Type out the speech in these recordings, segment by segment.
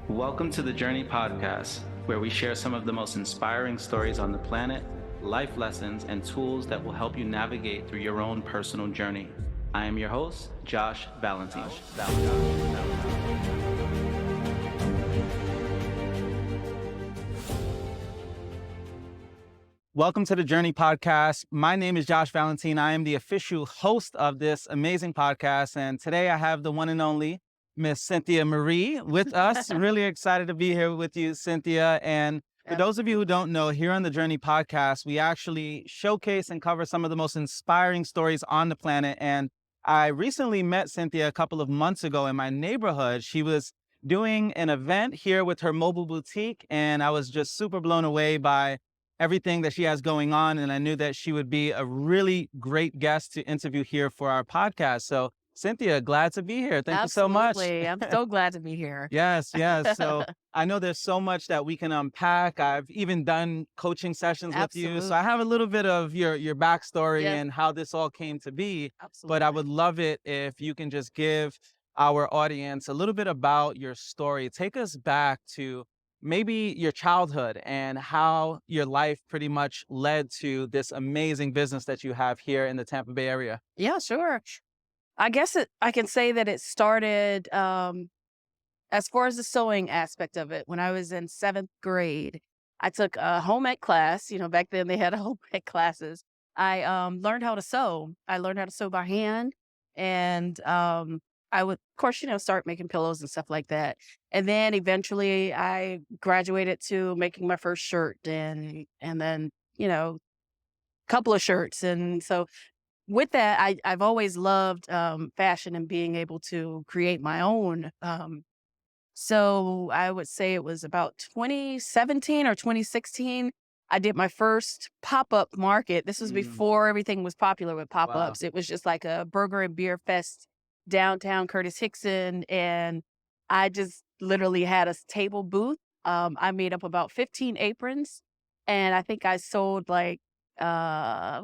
Welcome to the Journey Podcast, where we share some of the most inspiring stories on the planet, life lessons, and tools that will help you navigate through your own personal journey. I am your host, Josh Valentine. Welcome to the Journey Podcast. My name is Josh Valentine. I am the official host of this amazing podcast. And today I have the one and only Miss Cynthia Marie with us. Really excited to be here with you, Cynthia. And for those of you who don't know, here on the Journey Podcast, we actually showcase and cover some of the most inspiring stories on the planet. And I recently met Cynthia a couple of months ago in my neighborhood. She was doing an event here with her mobile boutique, and I was just super blown away by everything that she has going on. And I knew that she would be a really great guest to interview here for our podcast. So Cynthia, glad to be here. Thank you so much. Absolutely. I'm so glad to be here. Yes. So I know there's so much that we can unpack. I've even done coaching sessions with you. So I have a little bit of your backstory Yes. and how this all came to be. Absolutely. But I would love it if you can just give our audience a little bit about your story. Take us back to maybe your childhood and how your life pretty much led to this amazing business that you have here in the Tampa Bay area. Yeah, sure. I guess I can say that it started as far as the sewing aspect of it. When I was in 7th grade, I took a home ec class. Back then they had home ec classes. I learned how to sew. I learned how to sew by hand, and I would, of course, start making pillows and stuff like that. And then eventually I graduated to making my first shirt and then, a couple of shirts. And so with that, I've always loved fashion and being able to create my own. So I would say it was about 2017 or 2016. I did my first pop-up market. This was before everything was popular with pop-ups. It was just like a burger and beer fest downtown Curtis Hickson. And I just literally had a table booth. I made up about 15 aprons, and I think I sold it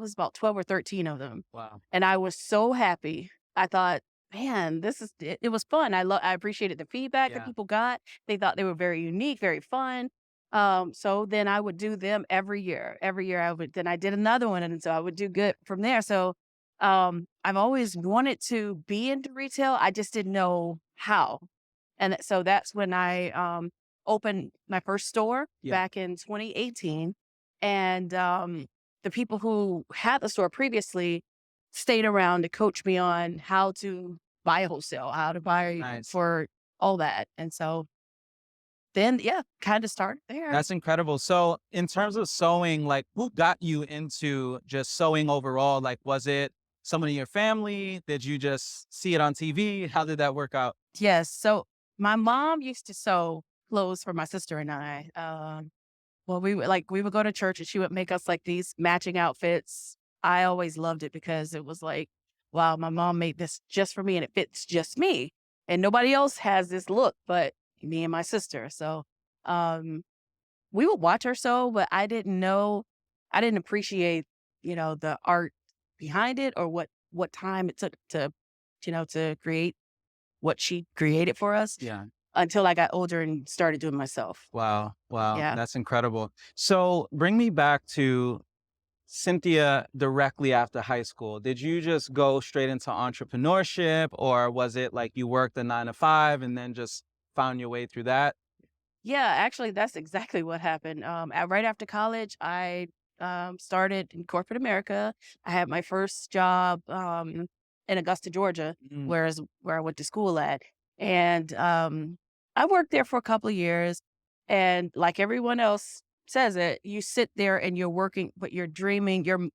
was about 12 or 13 of them. Wow. And I was so happy. I thought, man, it was fun. I appreciated the feedback that people got. They thought they were very unique, very fun. So then I would do them every year. Then I did another one. And so I would do good from there. So I've always wanted to be into retail. I just didn't know how. And so that's when I opened my first store back in 2018. And the people who had the store previously stayed around to coach me on how to buy wholesale, how to buy for all that. And so then, kind of started there. That's incredible. So in terms of sewing, who got you into just sewing overall? Was it someone in your family? Did you just see it on TV? How did that work out? Yes. So my mom used to sew clothes for my sister and I. Well, we would go to church and she would make us these matching outfits. I always loved it because it was wow, my mom made this just for me and it fits just me. And nobody else has this look but me and my sister. So we would watch her sew, but I didn't appreciate, the art behind it or what time it took to create what she created for us. Yeah. Until I got older and started doing myself. Wow. Yeah. That's incredible. So bring me back to Cynthia directly after high school. Did you just go straight into entrepreneurship, or was it you worked a 9 to 5 and then just found your way through that? Yeah, actually, that's exactly what happened. Right after college, I started in corporate America. I had my first job in Augusta, Georgia, where I went to school at. And I worked there for a couple of years. And like everyone else says it, you sit there and you're working, but you're dreaming. Your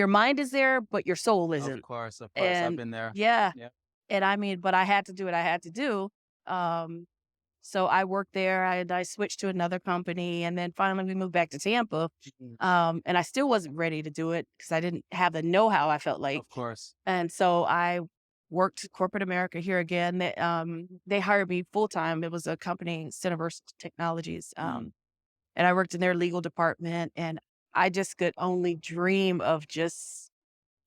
mind is there, but your soul isn't. Of course. I've And been there. yeah. Yep. And but I had to do what I had to do. So I worked there. I switched to another company, and then finally we moved back to Tampa. And I still wasn't ready to do it because I didn't have the know-how, I felt like. Of course. And so I worked corporate America here again. They hired me full-time. It was a company, Cineverse Technologies. And I worked in their legal department, and I just could only dream of just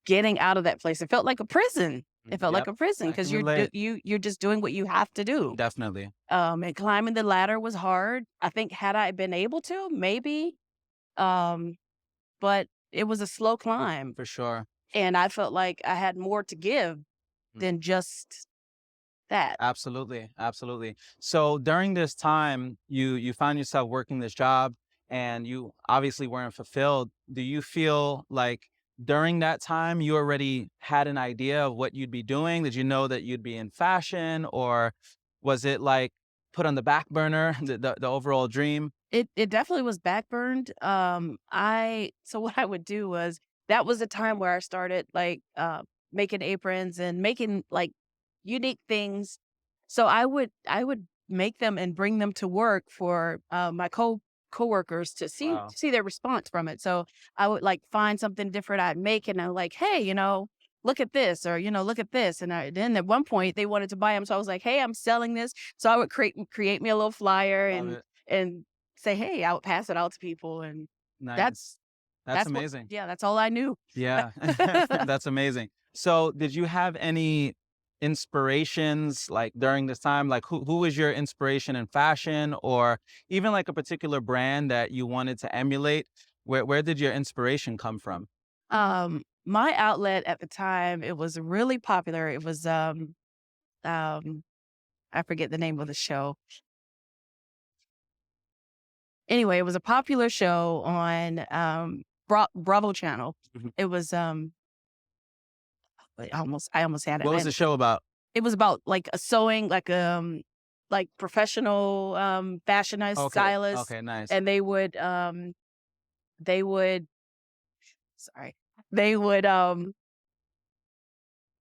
getting out of that place. It felt like a prison. It felt like Yep, a prison I can because relate. you're just doing what you have to do. Definitely, And climbing the ladder was hard. I think had I been able to, maybe, um, but it was a slow climb, for sure. and I felt like I had more to give Mm. than just that. Absolutely, absolutely. So during this time, you found yourself working this job, and you obviously weren't fulfilled. Do you feel like during that time you already had an idea of what you'd be doing? Did you know that you'd be in fashion, or was it like put on the back burner, the overall dream? It definitely was backburned. I so what I would do was that was a time where I started like making aprons and making like unique things. So I would make them and bring them to work for my coworkers to Wow. see their response from it. So I would like find something different I'd make and I'm like, hey, look at this or look at this. And then at one point they wanted to buy them. So I was like, hey, I'm selling this. So I would create me a little flyer Love it. and say, "Hey," I would pass it out to people, and Nice. that's That's that's what amazing. yeah, that's all I knew. Yeah. That's amazing. So, did you have any inspirations like during this time? Like who was your inspiration in fashion, or even like a particular brand that you wanted to emulate? Where did your inspiration come from? My outlet at the time, it was really popular. It was, um, I forget the name of the show. Anyway, it was a popular show on, Bravo channel. Mhm. It was, I almost had it, What was and the show about? it was about, like, a sewing, like professional, fashionized Okay. stylists, Okay. Nice. and they would sorry. They would,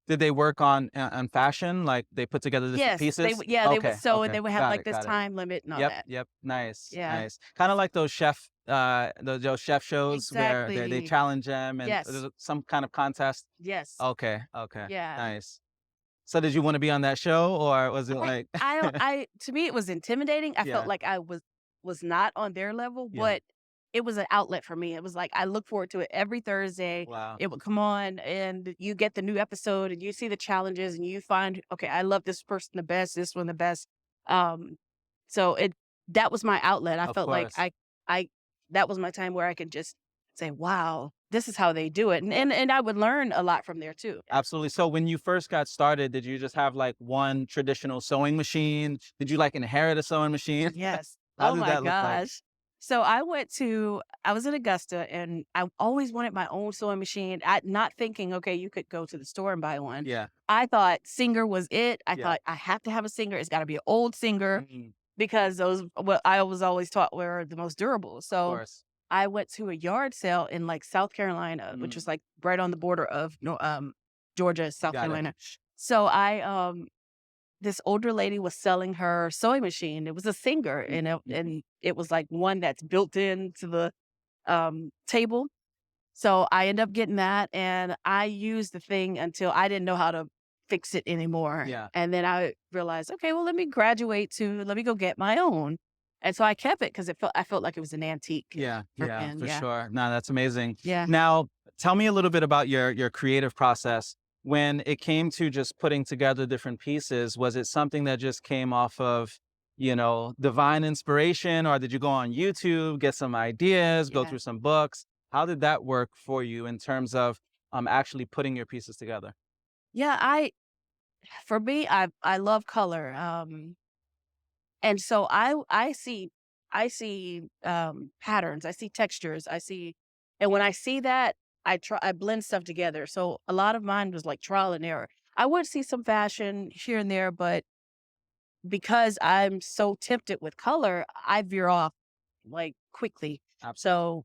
Did they work on fashion? Like they put together different yes, pieces? they would Okay. sew and Okay. they would have, Got like, it. this Got it. time limit and all Yep, that. yep. Nice, Yeah, nice. Kinda like those chef those chef shows where they exactly. challenge them and Yes, there's some kind of contest? yes, Okay, okay. yeah. Nice. So did you wanna be on that show, or was it I like I to me, it was intimidating. I felt Yeah, like I was not on their level, yeah. but it was an outlet for me. It was like I look forward to it every Thursday. Wow. It would come on and you get the new episode and you see the challenges and you find, okay, I love this person the best, this one the best. Um, so that was my outlet. I Of felt like course. I that was my time where I could just say, wow, this is how they do it. And I would learn a lot from there too. Absolutely. So when you first got started, did you just have, like, one traditional sewing machine? Did you, like, inherit a sewing machine? Yes. How Oh did my that look like? gosh. So I was in Augusta and I always wanted my own sewing machine. Not thinking, okay, you could go to the store and buy one. Yeah, I thought Singer was it. I yeah. thought I have to have a Singer. It's got to be an old Singer Mhm. because those, what I was always taught were the most durable. Of So course. I went to a yard sale in like South Carolina, which was Mm. like right on the border of Georgia, South Got it. Carolina. So this older lady was selling her sewing machine. It was a Singer, Mm, mhm. and it was like one that's built into the table. So I ended up getting that, and I used the thing until I didn't know how to fix it anymore. Yeah. And then I realized, okay, well, let me go get my own. And so I kept it because I felt like it was an antique. Yeah, yeah, And for yeah, sure. No, that's amazing. yeah, Now, tell me a little bit about your creative process. When it came to just putting together different pieces, was it something that just came off of, divine inspiration, or did you go on YouTube, get some ideas, go yeah, through some books? How did that work for you in terms of actually putting your pieces together? yeah. For me, I love color. And so I see patterns, I see textures, and when I see that, I blend stuff together. So a lot of mine was like trial and error. I would see some fashion here and there, but because I'm so tempted with color, I veer off like quickly. Absolutely. So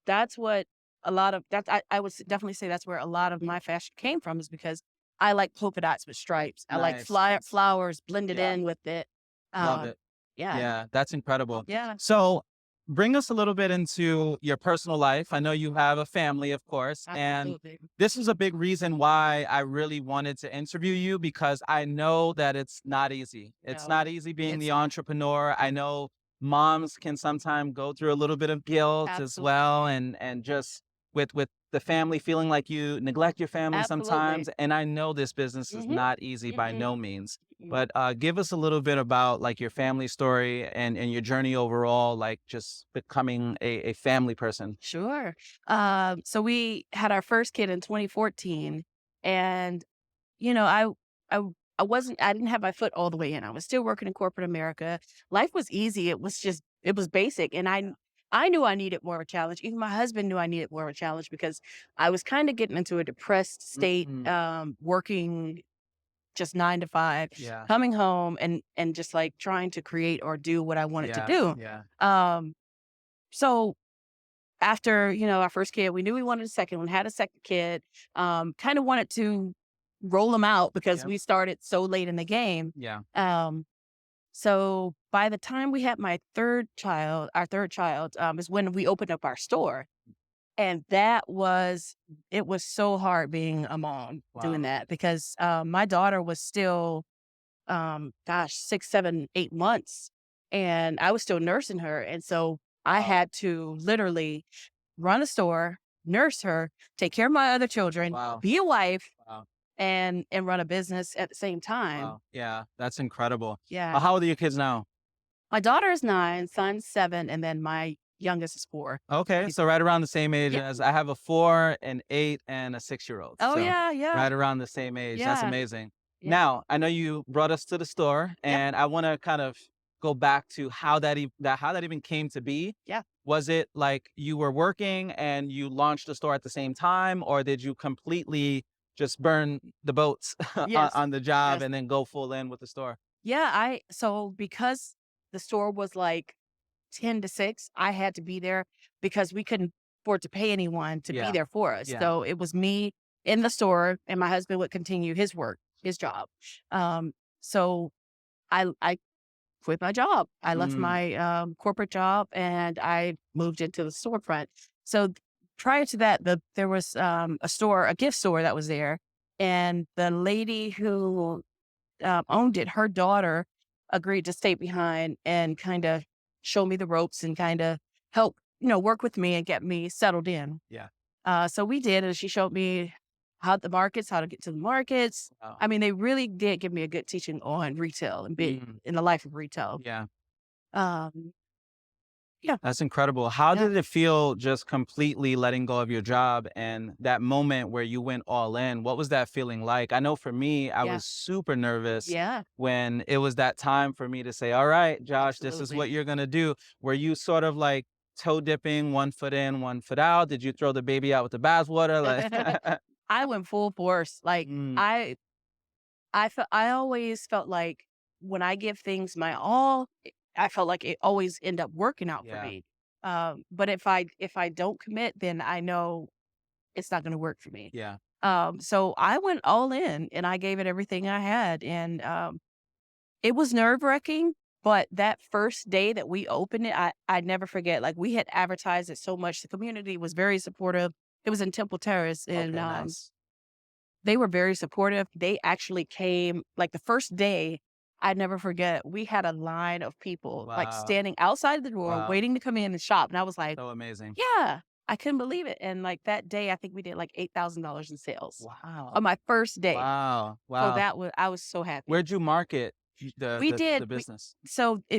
that's what a lot of that I would definitely say that's where a lot of my fashion came from is because I like polka dots with stripes. I like Nice. flowers blended Yeah. in with it. Love Um, it. yeah, Yeah, that's incredible. yeah, So, bring us a little bit into your personal life. I know you have a family, of course, and absolutely. this is a big reason why I really wanted to interview you because I know that it's not easy. It's No, not easy being it's the not. entrepreneur. I know moms can sometimes go through a little bit of guilt as Absolutely. well, and just with the family feeling like you neglect your family Absolutely. sometimes. And I know this business is Mhm. not easy by Mm-mm. no means. Mm. But give us a little bit about like your family story and your journey overall, like just becoming a family person. Sure. So we had our first kid in 2014, and you know, I I didn't have my foot all the way in. I was still working in corporate America. Life was easy. It was basic, and I knew I needed more of a challenge. Even my husband knew I needed more of a challenge because I was kind of getting into a depressed state, Mm, working just 9 to 5, yeah, coming home and just like trying to create or do what I wanted to yeah, do. yeah, Um, so after, our first kid, we knew we wanted a second one, had a second kid, kind of wanted to roll them out because yeah, we started so late in the game. yeah. Um, so by the time we had our third child, is when we opened up our store. And it was so hard being a mom doing Wow. that because my daughter was still, 6, 7, 8 months, and I was still nursing her. And so I Wow. had to literally run a store, nurse her, take care of my other children, Wow. be a wife, Wow. and run a business at the same time. Wow. Yeah, that's incredible. Yeah. How old are your kids now? My daughter is 9, son's 7, and then my youngest is 4. Okay, He's so right around the same age Yeah. as I have a 4, an 8, and a 6-year-old. Oh, So yeah, yeah, right around the same age. That's yeah, amazing. yeah, Now, I know you brought us to the store, yep, and I want to kind of go back to how that even came to be. yeah. Was it like you were working and you launched the store at the same time, or did you completely just burn the boats Yes, on the job yes. and then go full in with the store? Yeah, so because the store was like 10 to 6, I had to be there because we couldn't afford to pay anyone to be Yeah. there for us. Yeah. So it was me in the store and my husband would continue his work, his job. So I quit my job. I left Mm, my corporate job and I moved into the storefront. So prior to that, there was a gift store that was there, and the lady who owned it, her daughter agreed to stay behind and kind of show me the ropes and kind of help, work with me and get me settled in. yeah. So we did, and she showed me how to get to the markets. Wow. I mean, they really did give me a good teaching on retail and big Mm, in the life of retail. yeah. Um, yeah, That's incredible. How yeah, did it feel just completely letting go of your job and that moment where you went all in? What was that feeling like? I know for me, I yeah, was super nervous yeah, when it was that time for me to say, all right, Josh, this is absolutely. what you're going to do. Were you sort of like toe dipping, one foot in, one foot out? Did you throw the baby out with the bathwater? Like, I went full force. Like mm, I always felt like when I give things my all, I felt like it always end up working out for yeah, me. But if I don't commit, then I know it's not going to work for me. yeah, So I went all in and I gave it everything I had, and it was nerve wracking. But that first day that we opened it, I'd never forget. Like we had advertised it so much, the community was very supportive. It was in Temple Terrace, and okay, nice. they were very supportive. They actually came like the first day, I never forget, we had a line of people like Wow, standing outside the door wow, waiting to come in and shop. And I was like, so amazing. yeah, I couldn't believe it. And like that day, I think we did like $8,000 in sales Wow, on my first day. wow, So wow. I was so happy. Where'd you market We the did, business?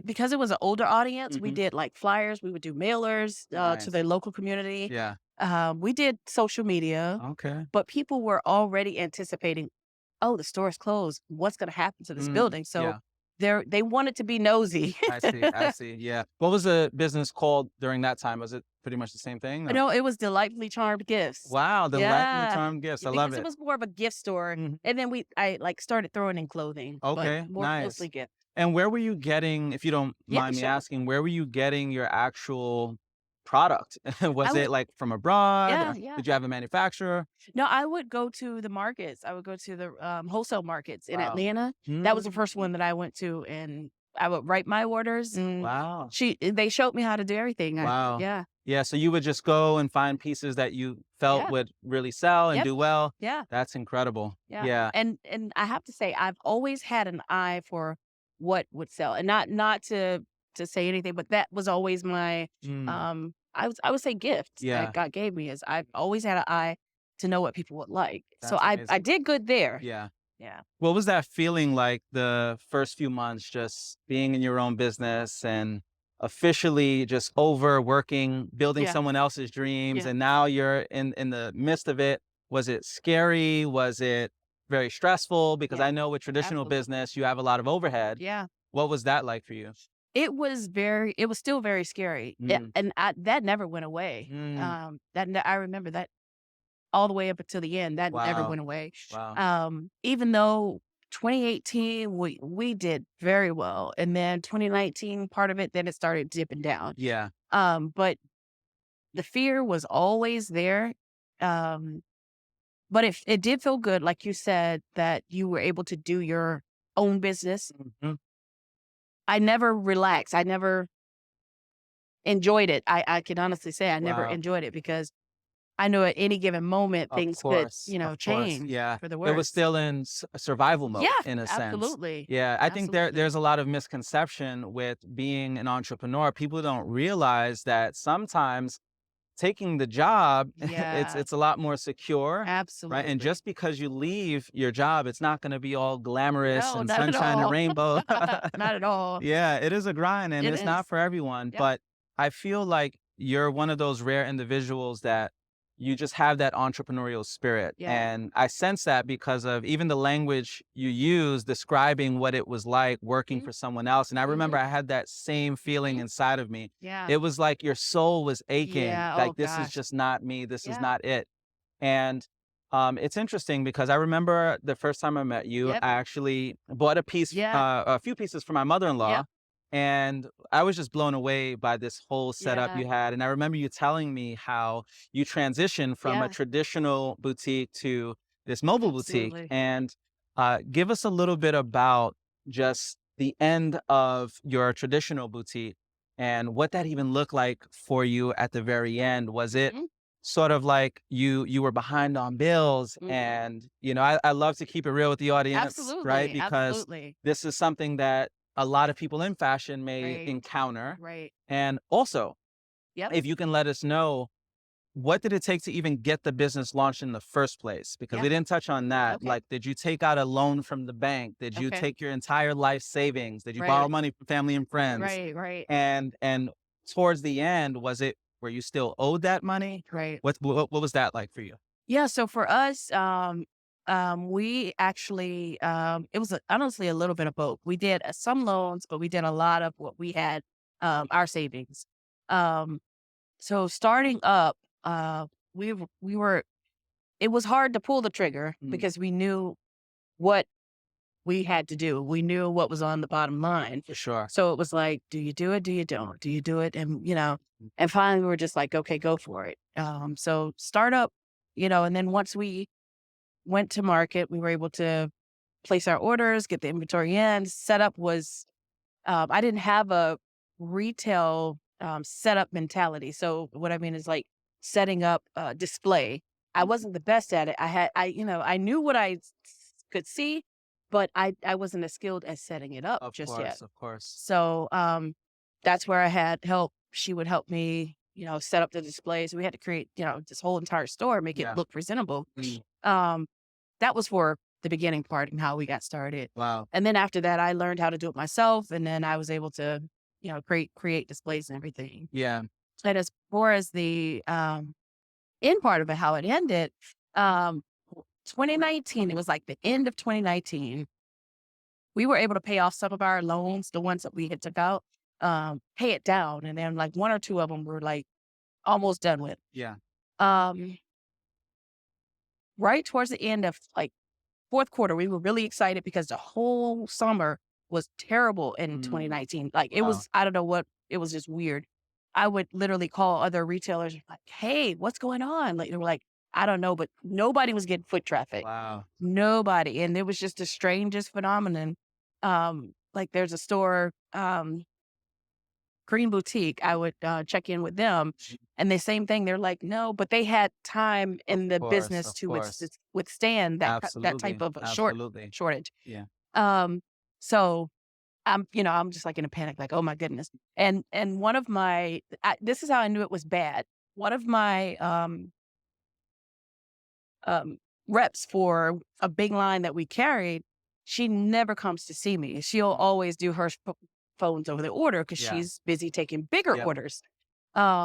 because it was an older audience, we Mhm. did like flyers, we would do mailers to the Nice. local community. Yeah. We did social media, Okay. but people were already anticipating, "Oh, the store is closed. What's gonna happen to this Mm, building?" So yeah. they wanted to be nosy. I see, I see, yeah. What was the business called during that time? Was it pretty much the same thing? I No? know it was Delightfully Charmed Gifts. Wow, the lightly Yeah. charmed gifts, Yeah, I love because it it. was more of a gift store, Mhm. and then I, like, started throwing in clothing, but Okay, more nice. closely gift. And where were you getting, if you don't Yeah, mind me sure. asking, where were you getting your actual product? I Was it, would like, from abroad, Yeah, or yeah. did you have a manufacturer? No, I would go to the markets. I would go to the, wholesale markets in Wow. Atlanta. That was the first Mm, one that I went to, and I would write my orders, and wow. they showed me how to do everything. Wow. Yeah. Yeah, so you would just go and find pieces that you felt Yeah. would really sell and Yep. do well? Yeah. That's incredible. Yeah. Yeah. And I have to say, I've always had an eye for what would sell, and not to say anything, but that was always my Mm. I would say gift that Yeah. God gave me is I've always had an eye to know what people would like. So That's I amazing. did good there. Yeah. Yeah. What was that feeling like the first few months just being in your own business and officially just overworking, building Yeah. someone else's dreams, Yeah. and now you're in the midst of it? Was it scary? Was it very stressful? Because Yeah. I know with traditional Absolutely. business, you have a lot of overhead. Yeah. What was that like for you? It was still very scary. Mm, And that never went away. mm, I remember that all the way up until the end, that never wow. went away. Wow. Even though 2018, we did very well. And then 2019, part of it, then it started dipping down. Yeah. But the fear was always there. Um, but it did feel good, like you said, that you were able to do your own business. Mhm. I never relaxed. I never enjoyed it. I can honestly say I never Wow. enjoyed it because I know at any given moment Of things could, course, of course, change yeah. for the It was worse. still in survival Yeah, mode in a sense. absolutely. Yeah, I think Absolutely. there's a lot of misconception with being an entrepreneur. People don't realize that sometimes taking the job, Yeah, it's a lot more secure, right? And absolutely. just because you leave your job, it's not gonna be all glamorous No, and not at sunshine and all. rainbow. Not at all. Yeah, it is a grind and It it's not is. for everyone, Yep. but I feel like you're one of those rare individuals that you just have that entrepreneurial spirit. Yeah. And I sense that because of even the language you use describing what it was like working Mhm, for someone else. And I remember mhm, I had that same feeling mhm. inside of me. Yeah. It was like your soul was aching, Yeah, oh like this is gosh. just not me, this is Yeah. not it. And it's interesting because I remember the first time I met you, Yep. I actually bought Yeah. a few pieces for my mother-in-law, Yep. and I was just blown away by this whole setup Yeah. you had. And I remember you telling me how you transitioned from a Yeah. traditional boutique to this mobile boutique. Absolutely. And give us a little bit about just the end of your traditional boutique and what that even looked like for you at the very end. Was it Mhm, sort of like you were behind on bills? mhm. And I love to keep it real with the audience, right? Absolutely. Because Absolutely. this is something that a lot of people in fashion may Right. encounter. Right. And also, Yep. if you can let us know, what did it take to even get the business launched in the first place? Because Yeah. we didn't touch on that. Okay. Like, did you take out a loan from the bank? Did you Okay. take your entire life savings? Did you borrow Right. money from family and friends? Right. Right. And towards the end, was it where you still owed that money? Right. What was that like for you? Yeah, so for us, we actually, it was honestly a little bit of both. We did some loans, but we did a lot of what we had, our savings. Um, so starting up, we were. It was hard to pull the trigger Mm, because we knew what we had to do. We knew what was on the bottom line. for sure. So it was like, do you do it? Do you don't? Do you do it? And finally we were just like, okay, go for it. So start up, and then once we went to market, we were able to place our orders, get the inventory in. Setup was, I didn't have a retail setup mentality. So what I mean is like setting up a display. I wasn't the best at it. I knew what could see, but I wasn't as skilled as setting it up Of just yet. course, of course. So that's where I had help. She would help me, set up the displays. We had to create, this whole entire store, make it Yeah. look presentable. Mm, Um, that was for the beginning part and how we got started. wow. And then after that, I learned how to do it myself, and then I was able to, create displays and everything. Yeah. And as far as the end part of it, how it ended, um, 2019, it was like the end of 2019. We were able to pay off some of our loans, the ones that we had took out, pay it down, and then like one or two of them were like almost done with. Yeah. Um, right towards the end of like fourth quarter, we were really excited because the whole summer was terrible in Mm, 2019. Like it wow. was, I don't know what, it was just weird. I would literally call other retailers like, "Hey, what's going on?" Like they were like, "I don't know," but nobody was getting foot traffic. Wow. Nobody, and it was just the strangest phenomenon. Like there's a store, Green Boutique. I would check in with them, and the same thing. They're like, "No," but they had time Of in the course, business of to course. withstand that type Absolutely. of a Absolutely. shortage. Yeah. Um, so I'm just like in a panic, like, oh my goodness. And one of my, this is how I knew it was bad. One of my um, reps for a big line that we carried, she never comes to see me. She'll always do her phones over the order because Yeah. she's busy taking bigger Yep. orders.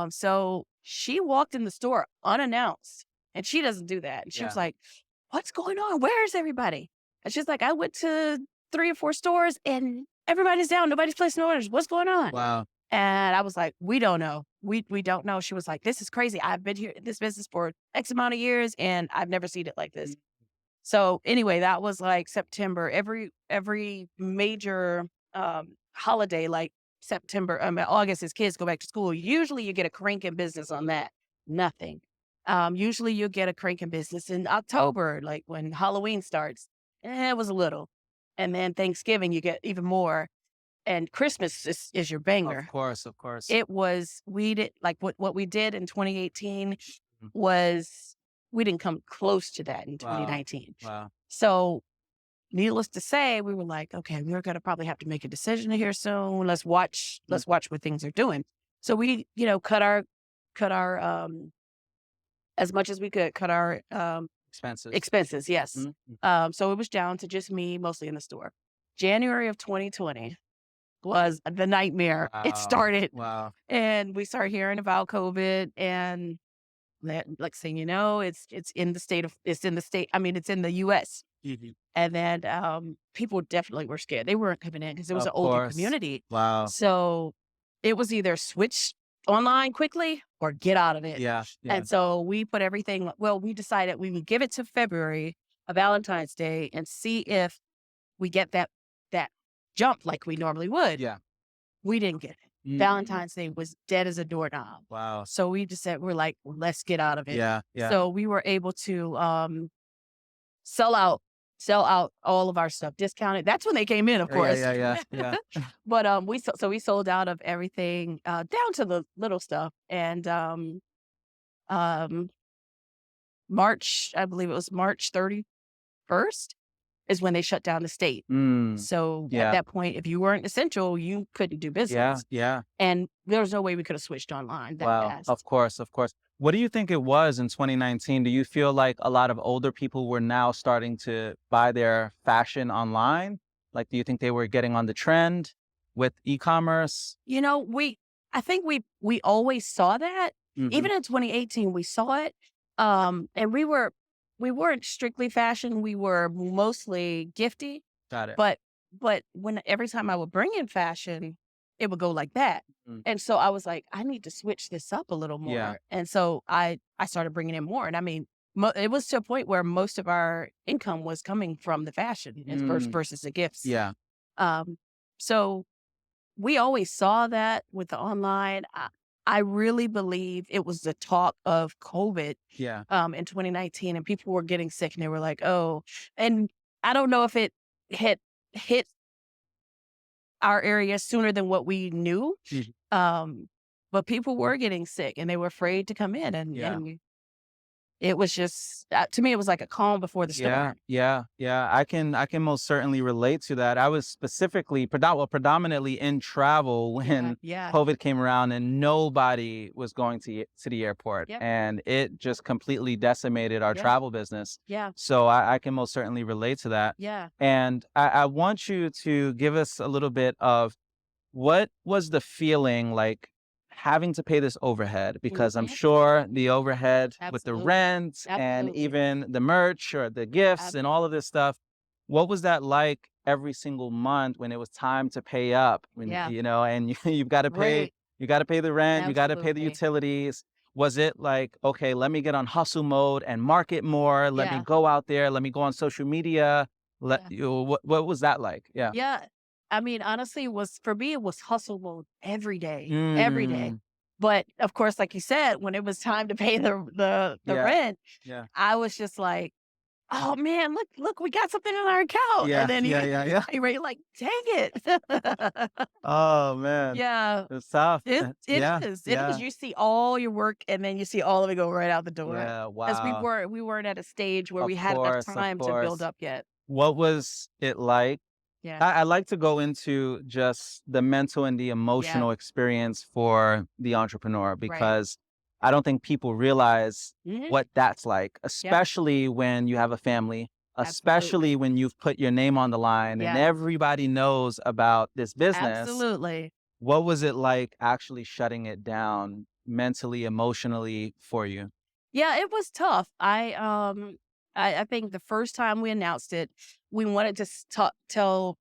So she walked in the store unannounced, and she doesn't do that. And she was Yeah. like, "What's going on? Where's everybody?" And she's like, "I went to 3 or 4 stores, and everybody's down. Nobody's placing orders. What's going on?" Wow. And I was like, "We don't know. We don't know." She was like, "This is crazy. I've been here in this business for X amount of years, and I've never seen it like this." So anyway, that was like September. Every major holiday, like September, August, as kids go back to school, usually you get a crank in business on that. Nothing. Usually you get a crank in business in October, like when Halloween starts. It was a little. And then Thanksgiving, you get even more. And Christmas is your Of banger. course. Of course. It was, we did like what we did in 2018 Mm. was, we didn't come close to that in Wow. 2019. Wow. So needless to say, we were like, okay, we're gonna probably have to make a decision here soon. Mm. Let's watch what things are doing. So we, cut our as much as we could, cut our Expenses. expenses, yes. Mhm. So it was down to just me, mostly in the store. January of 2020 was the nightmare. It Wow. started, Wow. and we started hearing about COVID, and that, like saying, it's in the state of, it's in the state. I mean, it's in the U.S. Mhm. And then people definitely were scared. They weren't coming in because it was Of an older course. community. Wow. So it was either switch online quickly or get out of it. Yeah. Yeah. And so we put everything, well, we decided we would give it to February, a Valentine's Day, and see if we get that jump like we normally would. Yeah. We didn't get it. Mm. Valentine's Day was dead as a doorknob. Wow. So we just said, we're like, let's get out of it. Yeah. Yeah. So we were able to sell out sell out all of our stuff, discounted. That's when they came in, of Yeah. Yeah. course. Yeah. Yeah. Yeah. But we sold out of everything, down to the little stuff. And um March, I believe it was March 31st is when they shut down the state. Mm. So at Yeah. that point, if you weren't essential, you couldn't do Yeah. business. Yeah. And there was no way we could have switched online that Wow. Of fast. course. Of course. What do you think it was in 2019? Do you feel like a lot of older people were now starting to buy their fashion online? Like, do you think they were getting on the trend with e-commerce? You know, I think we always saw that. Hmm. Even in 2018, we saw it. And we weren't strictly fashion. We were mostly gifty. Got it. But when every time I would bring in fashion, it would go like that. Mm. And so I was like, I need to switch this up a little Yeah. more. And so I started bringing in more. And I mean, it was to a point where most of our income was coming from the fashion and Mm. versus the gifts. Yeah. Um, so we always saw that with the online. I really believe it was the talk of COVID Yeah. in 2019, and people were getting sick, and they were like, "Oh," and I don't know if it hit our area sooner than what we knew, Mhm. but people were getting sick, and they were afraid to come in, Yeah. and it was just, to me, it was like a calm before the Yeah, storm. yeah, yeah. I can most certainly relate to that. I was specifically predominantly in travel Yeah, when yeah, COVID came around and nobody was going to the airport, yep, and it just completely decimated our yeah, travel business. yeah, So I can most certainly relate to that. yeah. And I want you to give us a little bit of what was the feeling like having to pay this overhead? Because I'm Mhm. sure the overhead with the Absolutely, rent and absolutely, even the merch or the gifts Ab- and all of this stuff, what was that like every single month when it was time to pay up? When, yeah. and you've got to pay, Great. you got to pay the rent, you got to pay the Absolutely. utilities. Was it like, okay, let me get on hustle mode and market more. Let me Yeah. go out there. Let me go on social media. Yeah. What was that like? Yeah. Yeah. I mean, honestly, it was, for me, it was hustle mode every day, every day. Mm, But of course, like you said, when it was time to pay the yeah. rent, Yeah. I was just like, "Oh man, look, we got something in our account." And Yeah, then yeah, yeah, yeah. you're like, "Dang it." Oh, man. Yeah. It's tough. It Yeah, is. It is. yeah, You see all your work, and then you see all of it go right out the door. yeah, As wow. we weren't at a stage where we Of had enough course, of time to build course. up yet. What was it like Yeah. I like to go into just the mental and the Yeah. emotional experience for the entrepreneur Right. because I don't think people realize Hmm. what that's like, Yeah. especially when you have a family, especially Absolutely. when you've put your name on the line and Yeah. everybody knows about this business. Absolutely. What was it like actually shutting it down mentally, emotionally for you? Yeah, it was tough. I think the first time we announced it, we wanted to tell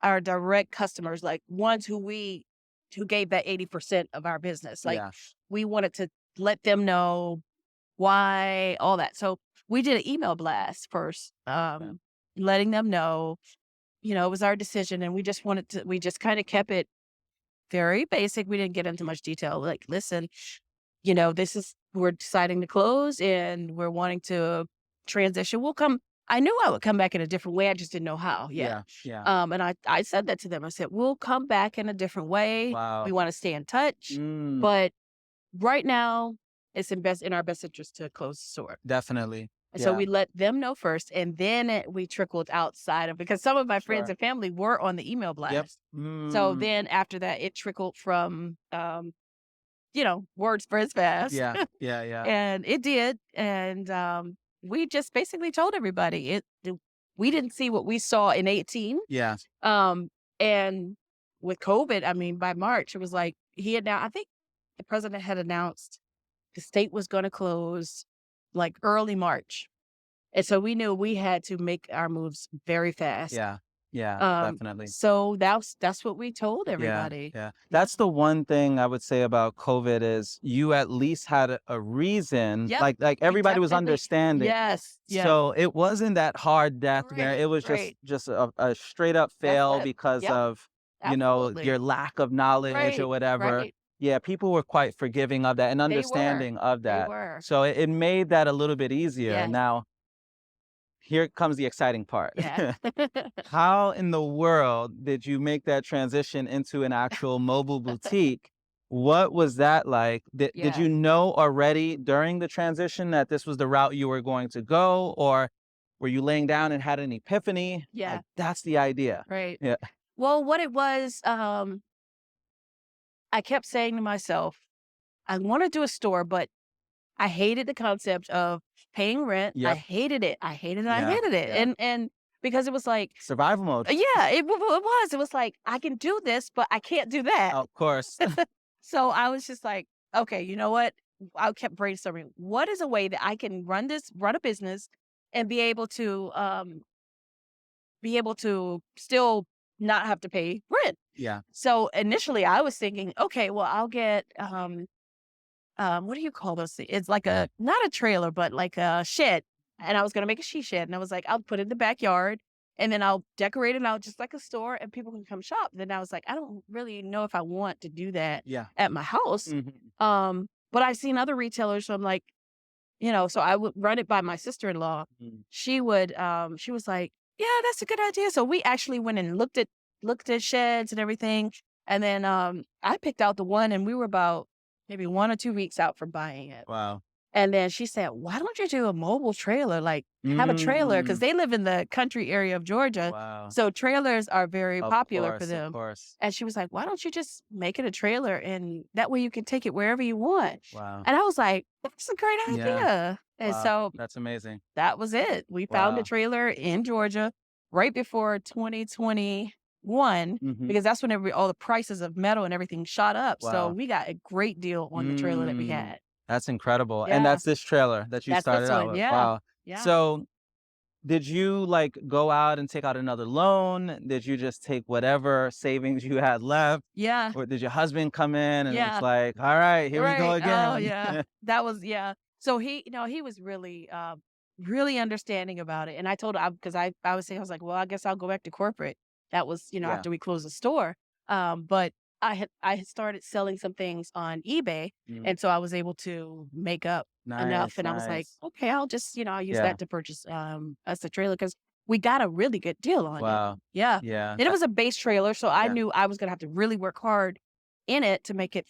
our direct customers, like ones who gave that 80% of our business. Like Yeah. we wanted to let them know why, all that. So we did an email blast first, Yeah. letting them know, it was our decision and we just kind of kept it very basic. We didn't get into much detail. Like, listen, we're deciding to close and we're wanting to transition. I knew I would come back in a different way. I just didn't know how yet. Yeah. Yeah. And I said that to them. I said, we'll come back in a different way. We Wow. want to stay in touch. Mm, But right now, it's in our best interest to close the store. definitely. And so Yeah. we let them know first, and then we trickled outside of because some of my friends Sure. and family were on the email Yep. blast. So Mm, then after that, it trickled from, word spreads fast. yeah. Yeah. Yeah. And it did, and, we just basically told everybody we didn't see what we saw in 18, Yeah. and with COVID, I mean, by March, it was like I think the president had announced the state was gonna close, like, early March, and so we knew we had to make our moves very fast. Yeah. Yeah. Definitely. So that's what we told Yeah, everybody. yeah. Yeah. That's the one thing I would say about COVID is you at least had a reason, Yep. like We everybody was definitely understanding. Yes, yes. So it wasn't that hard death where Right, it was right. just a straight up That's fail it. because Yep, of, your absolutely. lack of knowledge or Right, whatever. right. Yeah, people were quite forgiving of that and They were. understanding of They that. were. So it made that a little bit easier. Yes. Now, here comes the exciting part. Yeah. How in the world did you make that transition into an actual mobile boutique? What was that like? Did Yeah. you know already during the transition that this was the route you were going to go? Or were you laying down and had an epiphany? Yeah, Like, that's the idea. right. Yeah. Well, what it was, I kept saying to myself, "I wanna do a store," but I hated the concept of paying rent. I Yep. hated it. I hated it. I Yeah. hated it. Yeah. And because it was like Survival mode. yeah, it was. It was like, I can do this, but I can't do that. Of course. So I was just like, okay, you know what? I kept brainstorming. What is a way that I can run a business and be able to still not have to pay rent? Yeah. So initially I was thinking, okay, well, I'll get, what do you call those things? It's like not a trailer, but like a shed. And I was going to make a she shed. And I was like, I'll put it in the backyard and then I'll decorate it out just like a store and people can come shop. Then I was like, I don't really know if I want to do that Yeah. at my house. Mhm. But I've seen other retailers. So I'm like, so I would run it by my sister-in-law. Mm. She was like, yeah, that's a good idea. So we actually went and looked at sheds and everything. And then I picked out the one and we were about maybe 1 or 2 weeks out from buying it. Wow. And then she said, why don't you do a mobile trailer? Like have a trailer because Mm. they live in the country area of Georgia. Wow. So trailers are very Of popular for course. Of them. course. And she was like, why don't you just make it a trailer and that way you can take it wherever you want? Wow. And I was like, that's a great Yeah. idea. And Wow. so That's amazing. that was it. We found a Wow. trailer in Georgia right before 2021 Mhm. because that's when all the prices of metal and everything shot up. So Wow. we got a great deal on the trailer that we Mm. had. That's incredible, and Yeah, that's this trailer that you that's this started out one. with. Yeah, Wow. yeah, So, did you, like, go out and take out another loan? Did you just take whatever savings you had left? yeah, Or did your husband come in and it's yeah. like, "All right, here we go Right. Oh, again." yeah. That was yeah. So he was really, really understanding about it. And I told him because I was saying I was like, well, I guess I'll go back to corporate. That was Yeah. after we closed the store. But I had started selling some things on eBay, Mm. and so I was able to make up enough. Nice, And I was like, nice. okay, I'll just I'll use Yeah. that to purchase us a trailer because we got a really good deal on it. Wow. Yeah, Yeah. and it was a base trailer, so I Yeah. knew I was gonna have to really work hard in it to make it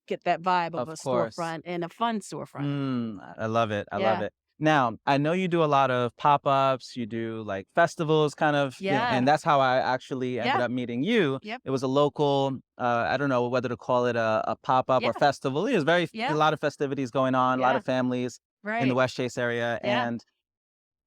get that vibe of a Of course. storefront and a fun storefront. I love it, I love Yeah. it. Now, I know you do a lot of pop-ups, you do like festivals kind of, and Yeah. that's how I actually ended Yeah. up meeting you. Yep. It was a local, I don't know whether to call it a pop-up or Yeah. festival. It was a Yeah. lot of festivities going on, a lot Yeah. of families in the Right. West Chase area. Yeah. And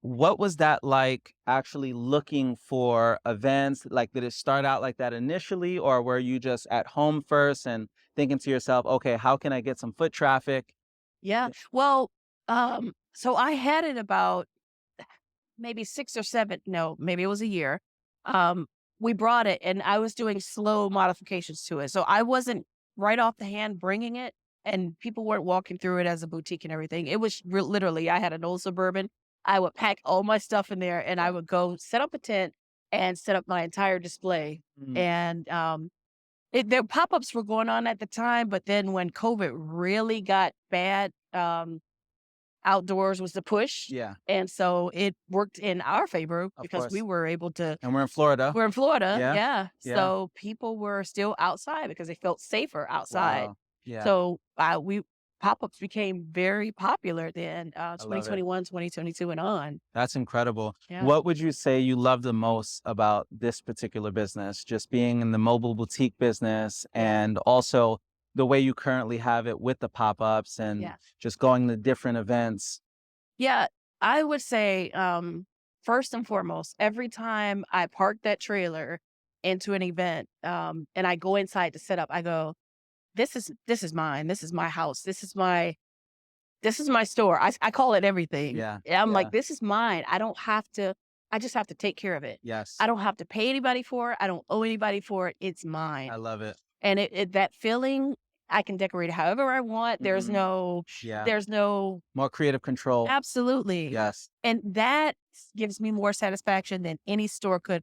what was that like actually looking for events? Like, did it start out like that initially, or were you just at home first and thinking to yourself, okay, how can I get some foot traffic? Yeah. Yeah. Well, so I had it about maybe 6 or 7, no, maybe it was a year. Um, we brought it and I was doing slow modifications to it. So I wasn't right off the hand bringing it and people weren't walking through it as a boutique and everything. It was literally, I had an old Suburban. I would pack all my stuff in there and I Yeah. would go set up a tent and set up my entire display. Mm, And their pop ups were going on at the time, but then when COVID really got bad, outdoors was the push, yeah, and so it worked in our favor of because we course. were able to And we're in Florida. we're in Florida, Yeah. yeah, Yeah. so people were still outside because they felt safer outside. Wow. Yeah. So, we pop-ups became very popular then, I love it. 2021, 2022, and on. That's incredible. Yeah, What would you say you love the most about this particular business? Just being in the mobile boutique business yeah, and also the way you currently have it with the pop-ups and yeah. just going to different events. Yeah, I would say, first and foremost, every time I park that trailer into an event, and I go inside to set up, I go, this is mine. This is my house. This is my store. I call it everything. Yeah. And I'm Yeah. like, this is mine. I just have to take care of it. I Yes. don't have to pay anybody for it. I don't owe anybody for it. It's I mine. love it. And that feeling, I can decorate it however I want. There's Mhm. no, Yeah. there's no, More creative control. absolutely. Yes. And that gives me more satisfaction than any store I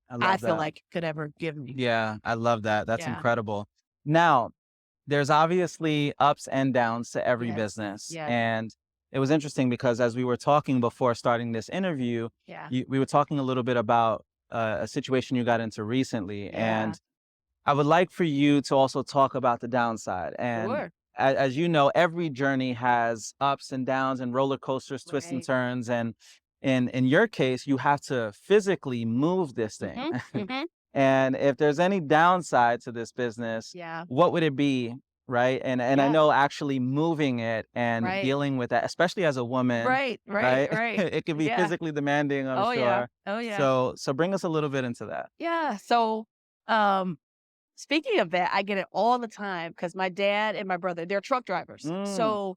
I love feel that. like could ever give me. Yeah. I love that. That's Yeah. incredible. Now, there's obviously ups and downs to every Yes. business. Yes. And it was interesting because as we were talking before starting this interview, Yeah. we were talking a little bit about a situation you got into recently. Yeah. And I would like for you to also talk about the downside. And Sure. as you know, every journey has ups and downs and roller coasters, twists and Right. turns. And in your case, you have to physically move this thing. Mhm. Mhm. And if there's any downside to this business, Yeah. what would it be? Right. And I Yeah. know actually moving it and Right. dealing with that, especially as a woman, Right. Right. right? Right. It can be Yeah. physically demanding, I'm Oh, yeah. sure. Oh, yeah. So bring us a little bit into that. Yeah. So, um, speaking of that, I get it all the time because my dad and my brother, they're truck drivers. Mm, So,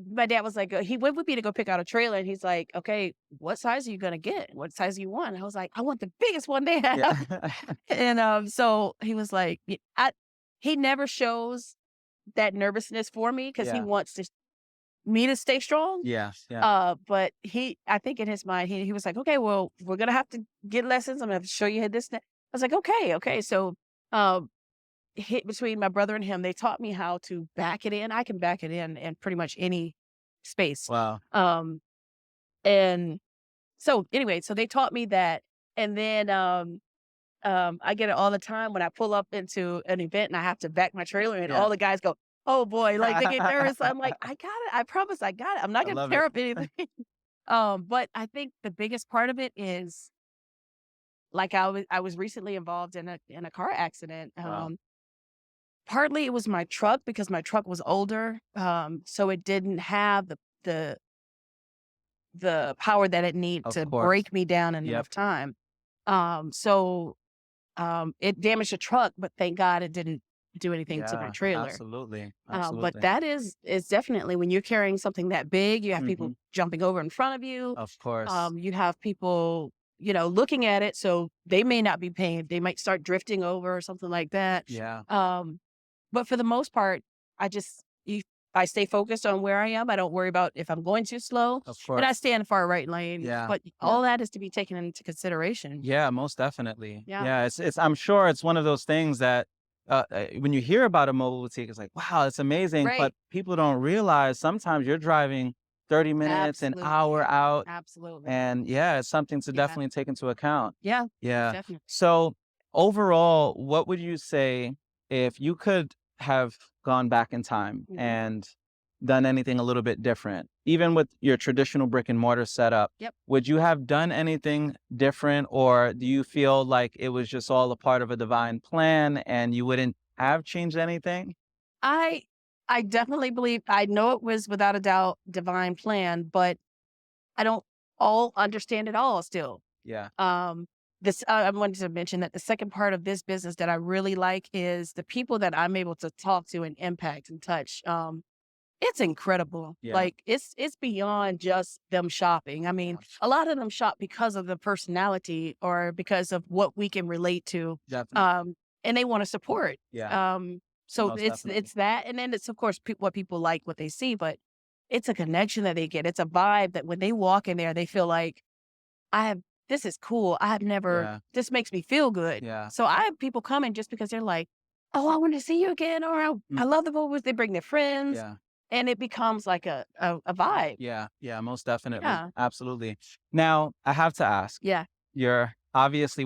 my dad was like, he went with me to go pick out a trailer, and he's like, "Okay, what size are you gonna get? What size do you want?" And I was like, "I want the biggest one they have." yeah. And so he was like, he never shows that nervousness for me because he Yeah. wants me to stay strong. Yeah. Yeah. But I think in his mind, he was like, "Okay, well, we're gonna have to get lessons. I'm gonna have to show you this." And that. I was like, "Okay, okay." So, um, hit between my brother and him, they taught me how to back it in. I can back it in pretty much any space. Wow. Um, and so anyway, so they taught me that, and then I get it all the time when I pull up into an event and I have to back my trailer, and Yeah. all the guys go, "Oh boy," like they get nervous. I'm like, "I got it. I promise, I got it. I'm not I gonna love tear it. up anything." But I think the biggest part of it is like I was recently involved in a car accident. Wow. Partly it was my truck because my truck was older, so it didn't have the the power that it need Of to course. break me down in Yep. enough time. So it damaged the truck, but thank God it didn't do anything to my Yeah. trailer. Absolutely. But Absolutely. that is definitely when you're carrying something that big, you have people Hmm. jumping over in front of you. Of course. You have people, looking at it, so they may not be paying. They might start drifting over or something like that. Yeah. Um, but for the most part, I just you, I stay focused on where I am. I don't worry about if I'm going too slow, Of and I course. stay in the far right lane. Yeah. But Yeah. all that is to be taken into consideration. Yeah, most definitely. Yeah. Yeah, it's I'm sure it's one of those things that when you hear about a mobile boutique, it's like, wow, it's amazing. But Right. people don't realize sometimes you're driving 30 minutes, an hour Absolutely. out. Absolutely. And yeah, it's something to Yeah. definitely take into account. Yeah. Yeah. Definitely. So overall, what would you say if you could have gone back in time Mhm. and done anything a little bit different? Even with your traditional brick and mortar setup, Yep. would you have done anything different, or do you feel like it was just all a part of a divine plan and you wouldn't have changed anything? I I definitely believe I know it was without a doubt divine plan, but I don't all understand it all still. Yeah. Um, I wanted to mention that the second part of this business that I really like is the people that I'm able to talk to and impact and touch. It's incredible. Yeah. Like it's beyond just them shopping. I mean, a lot of them shop because of the personality or because of what we can relate to. Definitely. Um, and they want to support. Yeah. So Most definitely. it's that, and then it's of course what people like, what they see, but it's a connection that they get. It's a vibe that when they walk in there, they feel like I have this is cool. I have never Yeah. this makes me feel good. Yeah. So I have people coming just because they're like, "Oh, I want to see you again," or I Mm. love the movies." They bring their friends, Yeah. and it becomes like a vibe. Yeah. Yeah. Most definitely. Yeah, Absolutely. Now, I have to ask, yeah, you're obviously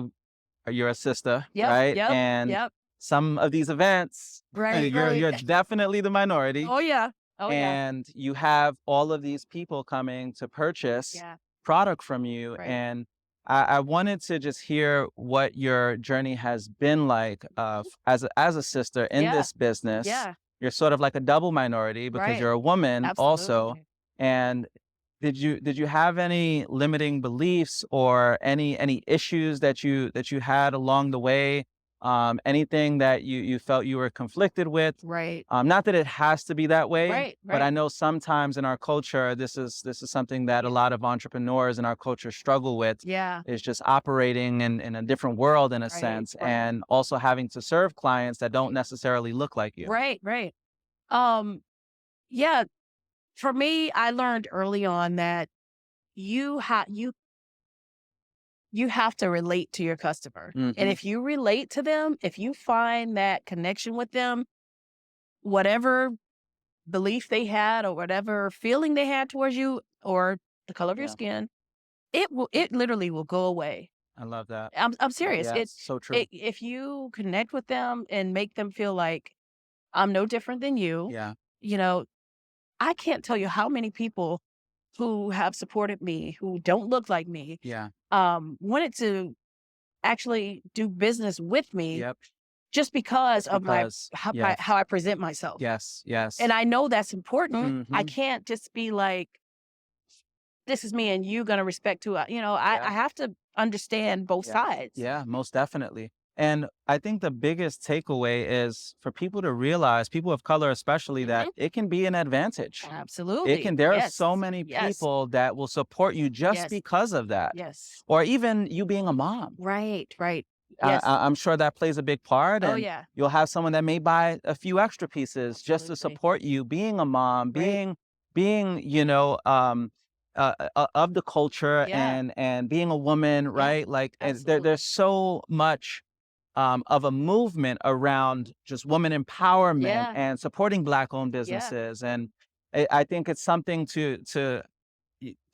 you're a sister, yep, right? yep, And yep. some of these events, Right, you're right. definitely the minority, Oh yeah, oh yeah, and you have all of these people coming to purchase yeah. product from you. Right. And I wanted to just hear what your journey has been like as a sister in Yeah, this business. yeah. You're sort of like a double minority because Right. you're a woman also. Absolutely. And did you have any limiting beliefs or any issues that you had along the way? Anything that you felt you were conflicted with? Right. Not that it has to be that way, Right. but I Right. know sometimes in our culture, this is something that a Yeah. lot of entrepreneurs in our culture struggle with, Yeah. is just operating in a different world in a Right. sense, Right. and also having to serve clients that don't necessarily look like you. Right. Right. Um. Yeah. For me, I learned early on that you have to relate to your customer, and Hmm. if you relate to them, if you find that connection with them, whatever belief they had or whatever feeling they had towards you or the color of your Yeah, skin, it literally will go away. I love that. I'm serious. Yeah, so true. If you connect with them and make them feel like I'm no different than you, Yeah, you know, I can't tell you how many people who have supported me who don't look like me, yeah, wanted to actually do business with me yep. just because Just of because, how yes, I present myself. yes, And yes. I know that's important. I Hmm. can't just be like, this is me and you gonna respect who I Yeah. have to understand both Yeah. sides. Yeah, most definitely. And I think the biggest takeaway is for people to realize, people of color especially, that Mhm. it can be an advantage. Absolutely. There are so Yes. many Yes. people that will support you just Yes. because of that. Yes. Or even you being a mom. Right. Right. Yes. I'm sure that plays a big part. Oh And yeah. you'll have someone that may buy a few extra pieces just to Absolutely. support you being a mom, Right. being, of the culture, Yeah. and being a woman, Yeah. right? Like, and there's Absolutely. so much of a movement around just woman empowerment Yeah. and supporting Black-owned Yeah. businesses. And I think it's something to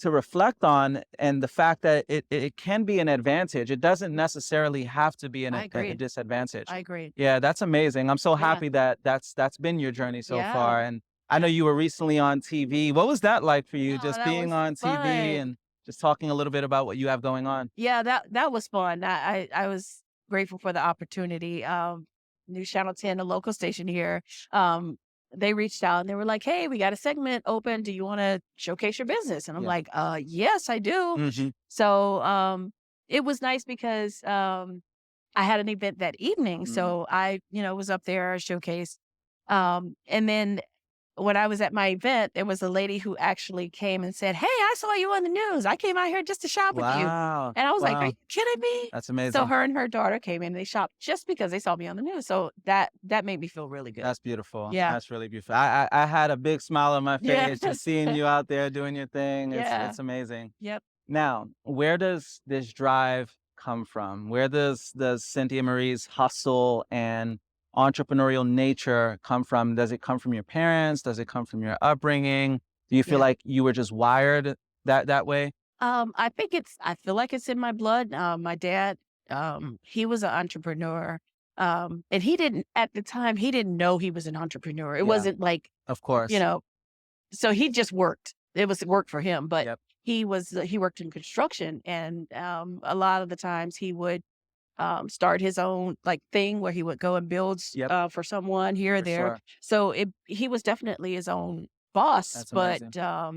reflect on, and the fact that it can be an advantage. It doesn't necessarily have to be I a agree. disadvantage. I agree. Yeah, that's amazing. I'm so Yeah. happy that that's been your journey so Yeah. far. And I know Yeah. you were recently on TV. What was that like for you, Oh, just that being was on TV fun. and just talking a little bit about what you have going on? Yeah, that was fun. I was grateful for the opportunity. News Channel 10, a local station here, um, they reached out and they were like, "Hey, we got a segment open. Do you want to showcase your business?" And I'm Yeah. like, yes, I do." Hmm. So it was nice because I had an event that evening, Hmm. so I was up there showcased. And then when I was at my event, there was a lady who actually came and said, "Hey, I saw you on the news. I came out here just to shop with you." Wow. And I was like, "Are you Wow. kidding me?" That's So amazing. her and her daughter came in, they shopped just because they saw me on the news. So that made me feel really good. That's beautiful. Yeah. That's really beautiful. I had a big smile on my face just Yes. seeing you out there doing your thing. Yeah. It's amazing. Yep. Now, where does this drive come from? Where does Cynthia Marie's hustle and entrepreneurial nature come from? Does it come from your parents? Does it come from your upbringing? Do you feel Yeah. like you were just wired that way? I feel like it's in my blood. My dad, he was an entrepreneur. And he didn't at the time, he didn't know he was an entrepreneur. It Yeah, wasn't like, of you course. know, So he just worked. It was work for him, but Yep. he worked in construction, and a lot of the times he would start his own like thing where he would go and build Yep. for someone here or For there. sure. So he was definitely his own boss, That's but amazing.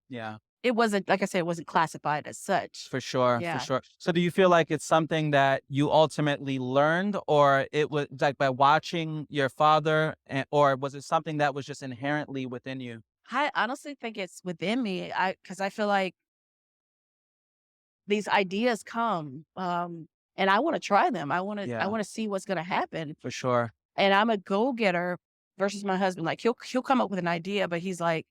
Yeah. it wasn't, like I said, it wasn't classified as such. For sure, for Yeah. sure. So do you feel like it's something that you ultimately learned, or it was like by watching your father, or was it something that was just inherently within you? I honestly think it's within me. Because I feel like these ideas come, and I want to try them. I Yeah, want to see what's going to happen. for sure. And I'm a go-getter versus my husband. Like he'll come up with an idea, but he's like,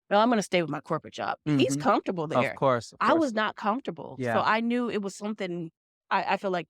"No, I'm gonna stay with my corporate job." He's Hmm. comfortable Of there. course, of I course. was not comfortable. So Yeah, I knew it was something I feel like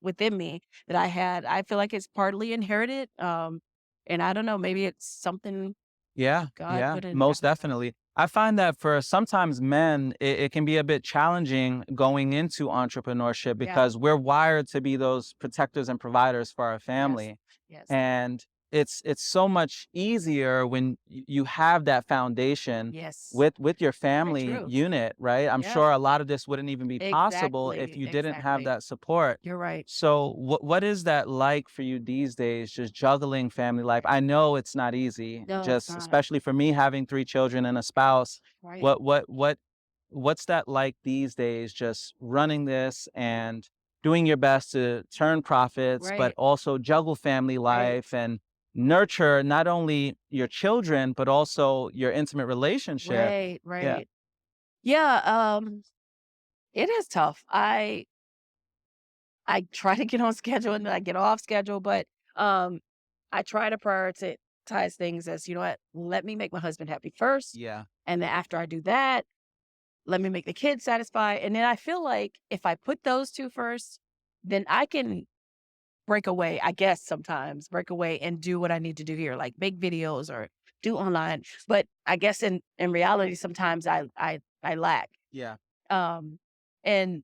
within me that I had. I feel like it's partly inherited. And I don't know, maybe it's something yeah, God yeah, put in. I most don't know. definitely. I find that for sometimes men, it can be a bit challenging going into entrepreneurship Yeah. because we're wired to be those protectors and providers for our Yes. family. Yes. And it's so much easier when you have that foundation Yes. with your Very family true. unit, right? I'm Yeah. sure a lot of this wouldn't even be possible if Exactly. you didn't have Exactly. that support. You're right. So what is that like for you these days, just juggling family life? I know it's not easy, No, it's just not. especially for me having 3 children and a spouse. Right. What's that like these days, just running this and doing your best to turn profits, but Right. also juggle family Right. life and nurture not only your children, but also your intimate relationship? Right. Yeah, Right. Yeah. It is tough. I try to get on schedule and then I get off schedule, but um I try to prioritize things as, you know what, let me make my husband happy first. yeah, And then after I do that, let me make the kids satisfied. And then I feel like if I put those two first, then I can break away, I guess sometimes break away and do what I need to do here, like make videos or do online. But I guess in reality, sometimes I lack. yeah, Um and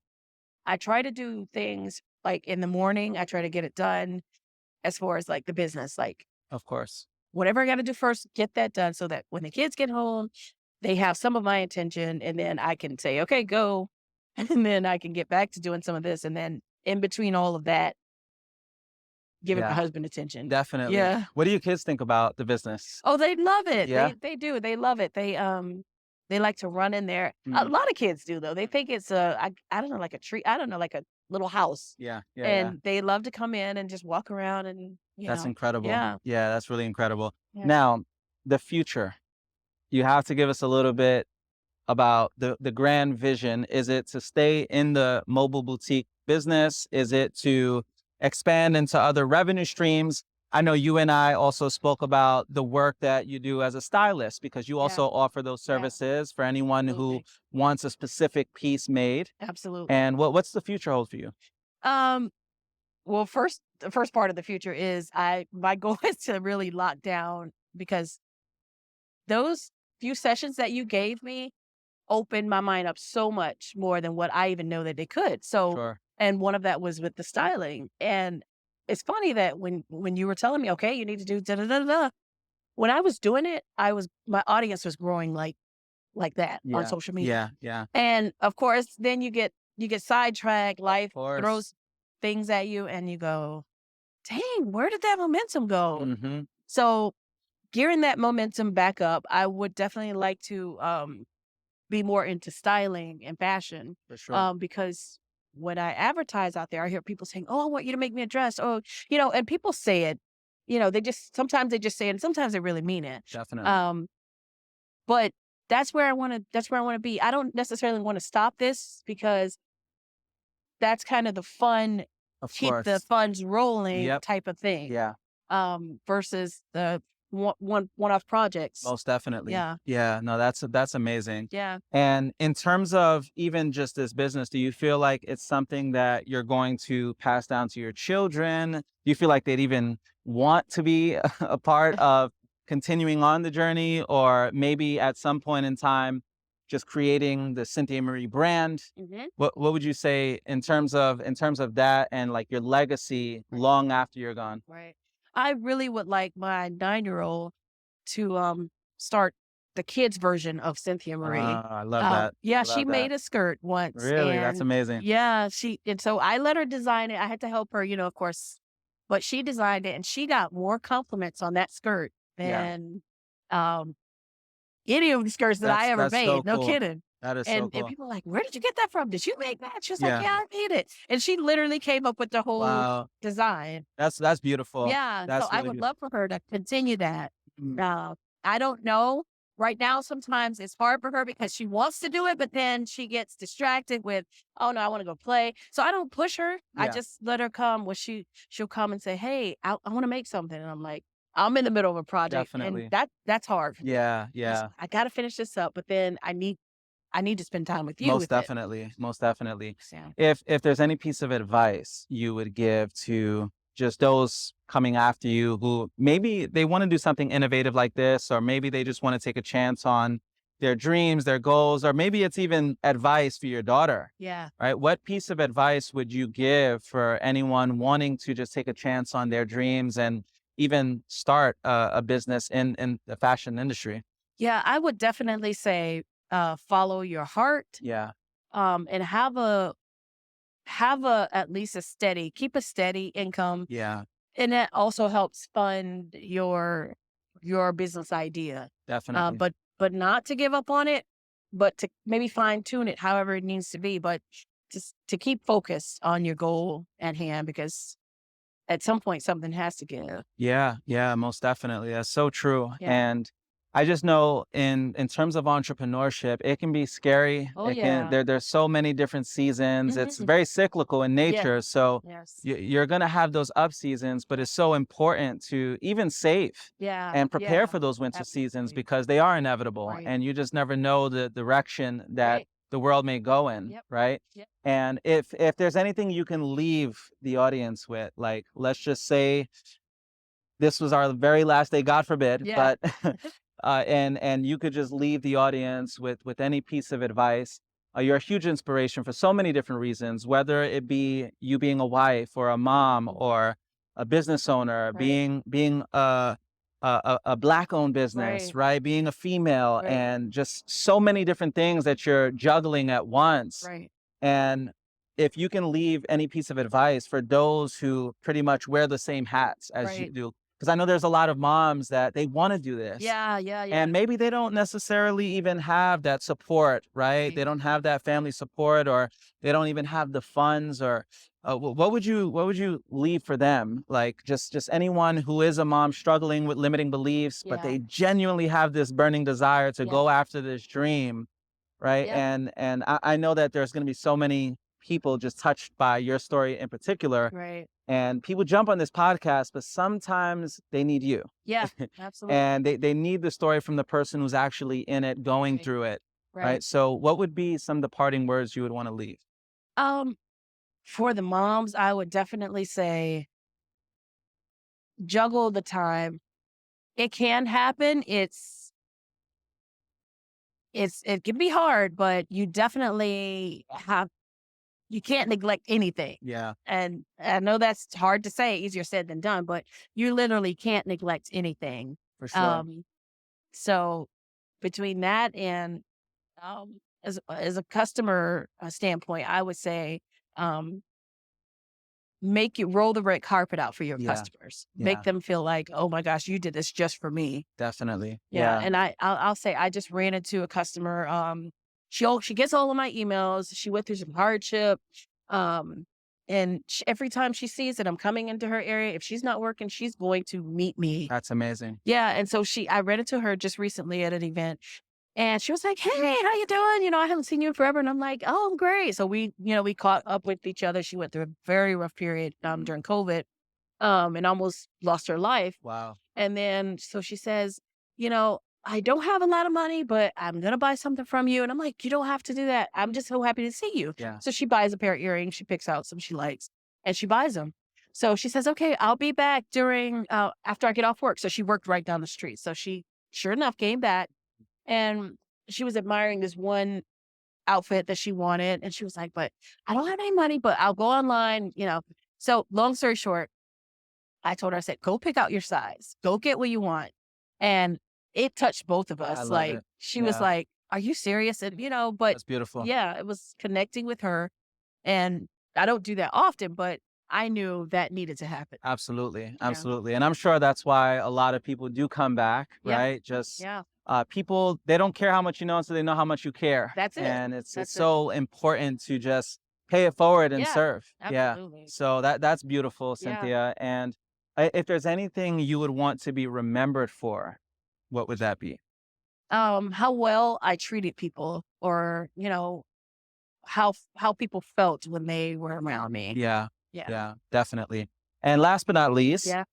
I try to do things like in the morning, I try to get it done as far as like the business, like of course. whatever I got to do first, get that done so that when the kids get home, they have some of my attention and then I can say, okay, go. And then I can get back to doing some of this. And then in between all of that, giving my Yeah, husband attention. definitely. Yeah. What do your kids think about the business? Oh, they love it. Yeah. They do. They love it. They like to run in there. A Mhm. lot of kids do though. They think it's I don't know, like a tree. I don't know, like a little house. Yeah, yeah, yeah. And they love to come in and just walk around and, That's incredible. yeah, Yeah, that's really incredible. yeah, Now, the future. You have to give us a little bit about the grand vision. Is it to stay in the mobile boutique business? Is it to expand into other revenue streams? I know you and I also spoke about the work that you do as a stylist because you yeah, also offer those yeah, services for anyone who absolutely. wants a specific piece made. Absolutely. And what's the future hold for you? Um, well, the first part of the future is my goal is to really lock down because those few sessions that you gave me opened my mind up so much more than what I even know that they could. So, Sure. and one of that was with the styling. And it's funny that when you were telling me, okay, you need to do da da da da, when I was doing it, my audience was growing like that on Yeah. social media. Yeah. Yeah. And of course, then you get sidetracked, Of life course. throws things at you and you go, "Dang, where did that momentum go?" Hmm. So, gearing that momentum back up, I would definitely like to be more into styling and fashion, For sure. because when I advertise out there, I hear people saying, "Oh, I want you to make me a dress." Oh, and people say it, they just sometimes they just say it, and sometimes they really mean it. Definitely. Um, but that's where I want to be. I don't necessarily want to stop this because that's kind of the fun, Of keep the course. funds rolling Yep. type of thing, Yeah. versus the one-off projects. Most definitely. Yeah. Yeah, no, that's amazing. Yeah. And in terms of even just this business, do you feel like it's something that you're going to pass down to your children? Do you feel like they'd even want to be a part of continuing on the journey, or maybe at some point in time just creating the Cynthia Marie brand? Hmm. What would you say in terms of that and like your legacy long after you're gone? Right. I really would like my 9-year-old to start the kids version of Cynthia Marie. I love that. Yeah, I she love that. made a skirt once, Really? That's and amazing. yeah, and so I let her design it. I had to help her, of course, but she designed it, and she got more compliments on that skirt Yeah. than um, any of the skirts that I ever That's so made. No cool. kidding. That is so And cool. people are like, "Where did you get that from? Did you make that?" She was like, Yeah. "Yeah, I made it." And she literally came up with the whole Wow. design. That's beautiful. Yeah, so That's I really would beautiful. love for her to continue that. Mm. Uh, I don't know. Right now, sometimes it's hard for her because she wants to do it, but then she gets distracted with, "Oh no, I want to go play." So I don't push her. I Yeah, just let her come. When she'll come and say, "Hey, I want to make something," and I'm like, I'm in the middle of a project, and definitely. that's hard for me. Yeah, yeah. I got to finish this up, but then I need to spend time with you Most with it. definitely, most definitely. So If there's any piece of advice you would give to just those coming after you who maybe they want to do something innovative like this, or maybe they just want to take a chance on their dreams, their goals, or maybe it's even advice for your daughter, yeah. right? What piece of advice would you give for anyone wanting to just take a chance on their dreams and even start a business in the fashion industry? Yeah, I would definitely say, follow your heart, Yeah, and at least keep a steady income, yeah, and that also helps fund your business idea. definitely. But not to give up on it, but to maybe fine tune it however it needs to be, but just to keep focused on your goal at hand because at some point something has to give. Yeah, yeah, most definitely. That's so true. Yeah. And I just know in terms of entrepreneurship, it can be scary. Oh It can yeah. there's so many different seasons. It's Hmm. very cyclical in Yeah. nature. So Yes. you're gonna have those up seasons, but it's so important to even save Yeah. and prepare Yeah. for those winter seasons Absolutely. because they are inevitable Right. and you just never know the direction that Right. the world may go in, Yep. right? Yep. And if there's anything you can leave the audience with, like let's just say this was our very last day, God forbid, Yeah. but and you could just leave the audience with any piece of advice. You're a huge inspiration for so many different reasons, whether it be you being a wife or a mom or a business owner, Right. being a black owned business, Right. right? Being a female, Right. and just so many different things that you're juggling at once. Right. And if you can leave any piece of advice for those who pretty much wear the same hats as you Right. do, because I know there's a lot of moms that they want to do this Yeah. Yeah. Yeah. and maybe they don't necessarily even have that support, right? Right. They don't have that family support, or they don't even have the funds, or what would you leave for them? Like just anyone who is a mom struggling with limiting beliefs, but Yeah. they genuinely have this burning desire to Yeah. go after this dream, right? Yeah. And I know that there's going to be so many people just touched by your story in particular, Right. and people jump on this podcast, but sometimes they need you. Yeah. Absolutely. And they need the story from the person who's actually in it, going Right. through it, Right. right? So what would be some of the parting words you would want to leave? Um, for the moms, I would definitely say juggle the time. It can happen. It can be hard, but you can't neglect anything. Yeah, And I know that's hard to say, easier said than done, but you literally can't neglect anything. for sure. Um, so between that and as a customer standpoint, I would say um, make you roll the red carpet out for your Yeah, customers. Make yeah, them feel like, oh my gosh, you did this just for me. definitely. Yeah, Yeah, and I'll say I just ran into a customer. She gets all of my emails. She went through some hardship, um, and every time she sees that I'm coming into her area, if she's not working, she's going to meet me. that's amazing. Yeah, and so I ran into her just recently at an event, and she was like, "Hey, how you doing? I haven't seen you in forever." And I'm like, "Oh, I'm great." So we caught up with each other. She went through a very rough period Mhm. during COVID, and almost lost her life. Wow. And then so she says, "I don't have a lot of money, but I'm gonna buy something from you." And I'm like, "You don't have to do that. I'm just so happy to see you." Yeah, So she buys a pair of earrings. She picks out some she likes, and she buys them. So she says, "Okay, I'll be back during after I get off work." So she worked right down the street. So she, sure enough, came back, and she was admiring this one outfit that she wanted, and she was like, "But I don't have any money, but I'll go online." So long story short, I told her, I said, "Go pick out your size. Go get what you want." And it touched both of I us. love Like it. she was Yeah, like, "Are you serious?" And but that's beautiful. yeah, it was connecting with her, and I don't do that often, but I knew that needed to happen. Absolutely, Yeah. absolutely, and I'm sure that's why a lot of people do come back, Yeah. right? Just, Yeah. people, they don't care how much you know until they know how much you care, That's it. and it's That's it. so important to just pay it forward and Yeah. serve. Yeah, Absolutely. so that's beautiful, Yeah. Cynthia, and I if there's anything you would want to be remembered for, what would that be? How well I treated people, or how people felt when they were around me. Yeah, Yeah. yeah, definitely, and last but not least, Yeah.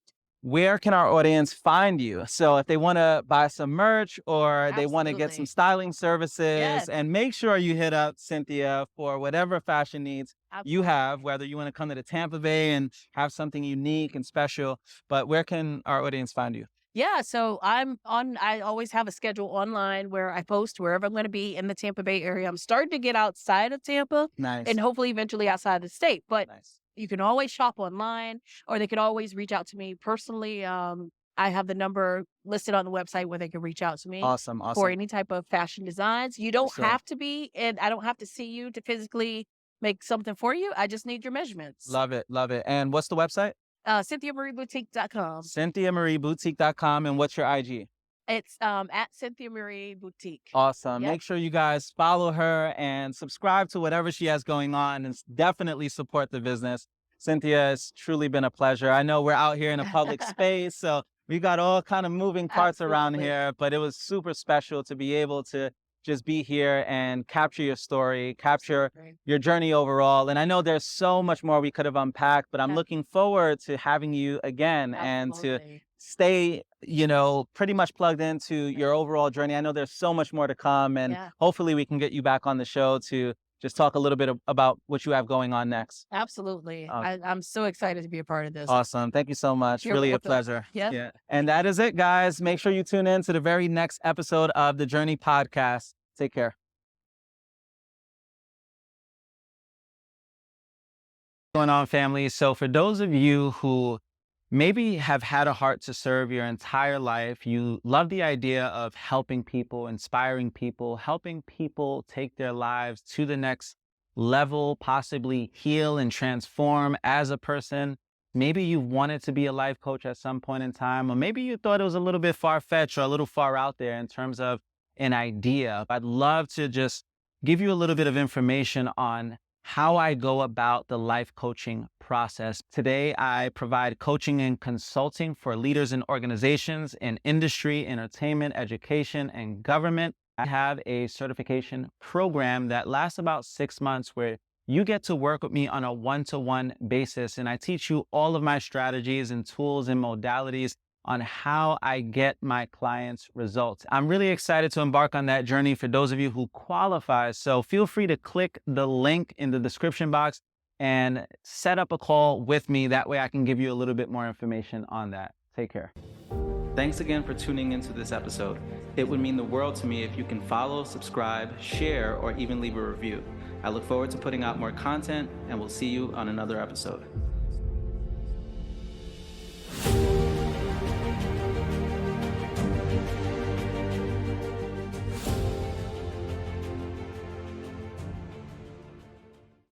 where can our audience find you? So if they want to buy some merch or they want to get some Absolutely. styling services, Yes. and make sure you hit up Cynthia for whatever fashion needs you Absolutely. have, whether you want to come to the Tampa Bay and have something unique and special, but where can our audience find you? Yeah, so I always have a schedule online where I post wherever I'm going to be in the Tampa Bay area. I'm starting to get outside of Tampa and Nice, hopefully eventually outside the state, but nice. you can always shop online, or they could always reach out to me personally. I have the number listed on the website where they can reach out to me Awesome, for awesome. any type of fashion designs. You For don't sure. have to be, and I don't have to see you to physically make something for you. I just need your measurements. Love it, love it. And what's the website? CynthiaMarieBoutique.com. CynthiaMarieBoutique.com. And what's your IG? It's at Cynthia Marie Boutique. Awesome. Yep. Make sure you guys follow her and subscribe to whatever she has going on, and definitely support the business. Cynthia, it's truly been a pleasure. I know we're out here in a public space, so we got all kind of moving parts around Absolutely. here, but it was super special to be able to just be here and capture your story, capture Absolutely. your journey overall. And I know there's so much more we could have unpacked, but I'm Ab looking forward to having you again and to Absolutely. stay, pretty much plugged into your overall journey. I know there's so much more to come, and Yeah, hopefully we can get you back on the show to just talk a little bit about what you have going on next. absolutely. Uh, I'm so excited to be a part of this. awesome. Thank you so much. You're Really a welcome. pleasure. Yeah. Yeah. And that is it, guys. Make sure you tune in to the very next episode of the Journey Podcast. Take care. Going on, family? So for those of you who maybe have had a heart to serve your entire life, you love the idea of helping people, inspiring people, helping people take their lives to the next level, possibly heal and transform as a person. Maybe you wanted to be a life coach at some point in time, or maybe you thought it was a little bit far-fetched or a little far out there in terms of an idea. I'd love to just give you a little bit of information on how I go about the life coaching process. Today, I provide coaching and consulting for leaders in organizations in industry, entertainment, education, and government. I have a certification program that lasts about 6 months where you get to work with me on a one-to-one basis. And I teach you all of my strategies and tools and modalities on how I get my clients results. I'm really excited to embark on that journey for those of you who qualify. So feel free to click the link in the description box and set up a call with me. That way I can give you a little bit more information on that. Take care. Thanks again for tuning into this episode. It would mean the world to me if you can follow, subscribe, share, or even leave a review. I look forward to putting out more content, and we'll see you on another episode.